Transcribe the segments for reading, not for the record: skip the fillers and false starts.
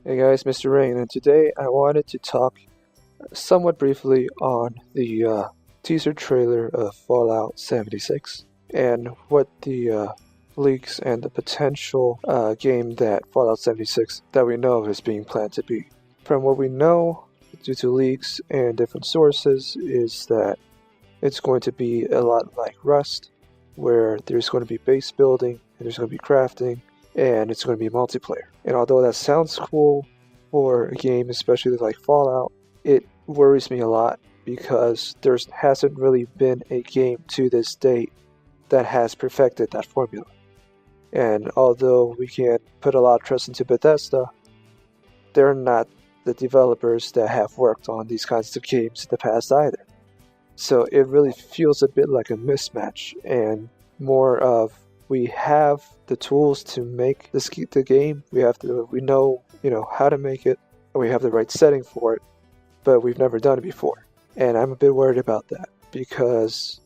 Hey guys, Mr. Rain, and today I wanted to talk somewhat briefly on the teaser trailer of Fallout 76 and what the leaks and the potential game that Fallout 76 that we know is being planned to be. From what we know, due to leaks and different sources, is that it's going to be a lot like Rust, where there's going to be base building and there's going to be crafting and it's going to be multiplayer. And although that sounds cool for a game, especially like Fallout, it worries me a lot because there hasn't really been a game to this date that has perfected that formula. And although we can put a lot of trust into Bethesda, they're not the developers that have worked on these kinds of games in the past either. So it really feels a bit like a mismatch and more of we have the tools to make the game. We know how to make it, and we have the right setting for it, but we've never done it before. And I'm a bit worried about that because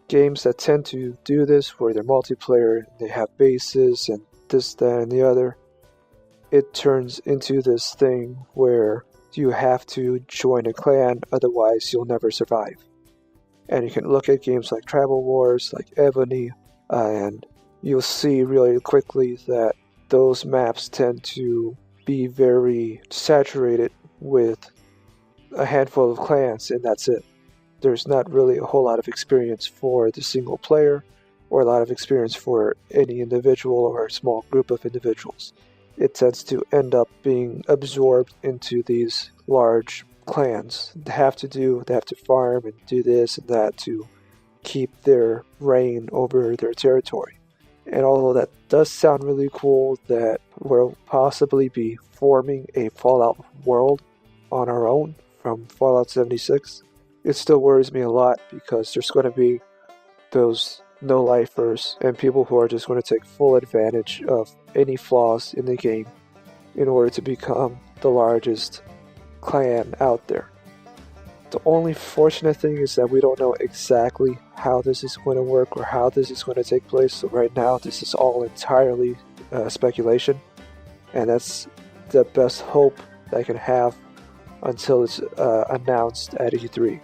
games that tend to do this, where they're multiplayer, they have bases and this, that, and the other, it turns into this thing where you have to join a clan, otherwise you'll never survive. And you can look at games like Tribal Wars, like Ebony, and you'll see really quickly that those maps tend to be very saturated with a handful of clans, and that's it. There's not really a whole lot of experience for the single player, or a lot of experience for any individual or a small group of individuals. It tends to end up being absorbed into these large clans. They have to farm and do this and that to keep their reign over their territory. And although that does sound really cool that we'll possibly be forming a Fallout world on our own from Fallout 76, it still worries me a lot because there's going to be those no-lifers and people who are just going to take full advantage of any flaws in the game in order to become the largest clan out there. The only fortunate thing is that we don't know exactly how this is going to work or how this is going to take place. So right now, this is all entirely speculation, and that's the best hope that I can have until it's announced at E3.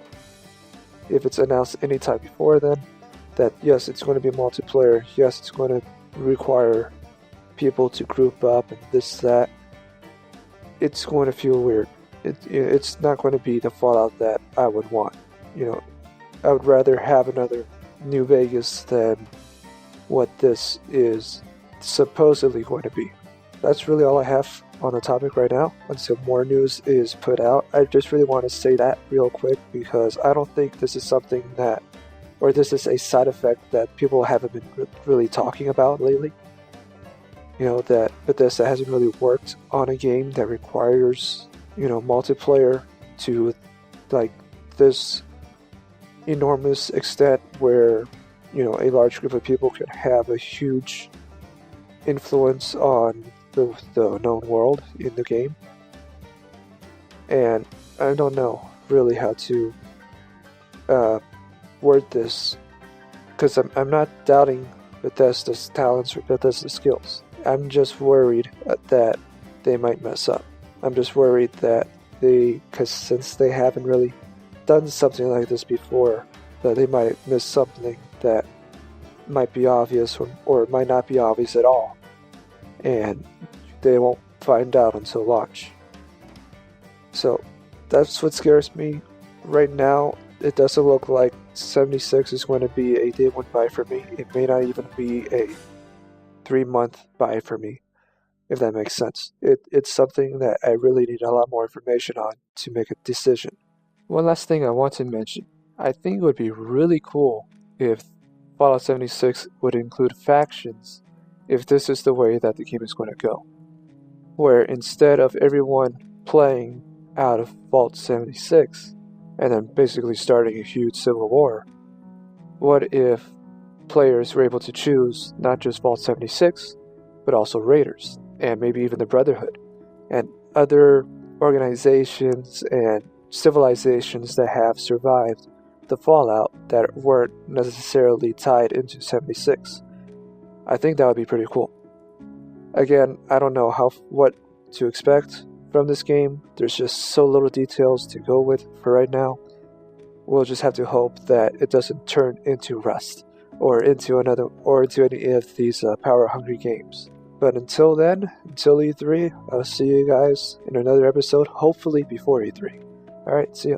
If it's announced anytime before then, that yes, it's going to be multiplayer, yes, it's going to require people to group up and this, that, it's going to feel weird. It's not going to be the Fallout that I would want. I would rather have another New Vegas than what this is supposedly going to be. That's really all I have on the topic right now until more news is put out. I just really want to say that real quick because I don't think this is something that, or this is a side effect that people haven't been really talking about lately. That Bethesda hasn't really worked on a game that requires multiplayer to like this enormous extent where a large group of people can have a huge influence on the known world in the game. And I don't know really how to word this because I'm not doubting Bethesda's talents or Bethesda's skills. I'm just worried that they might mess up. I'm just worried that because since they haven't really done something like this before, that they might miss something that might be obvious or might not be obvious at all. And they won't find out until launch. So that's what scares me. Right now, it doesn't look like 76 is going to be a day one buy for me. It may not even be a 3-month buy for me, if that makes sense. It's something that I really need a lot more information on to make a decision. One last thing I want to mention. I think it would be really cool if Fallout 76 would include factions if this is the way that the game is going to go. Where instead of everyone playing out of Vault 76 and then basically starting a huge civil war, what if players were able to choose not just Vault 76, but also Raiders, and maybe even the Brotherhood, and other organizations and civilizations that have survived the fallout that weren't necessarily tied into 76. I think that would be pretty cool. Again, I don't know what to expect from this game. There's just so little details to go with for right now. We'll just have to hope that it doesn't turn into Rust or into any of these power-hungry games. But until then, until E3, I'll see you guys in another episode, hopefully before E3. Alright, see ya.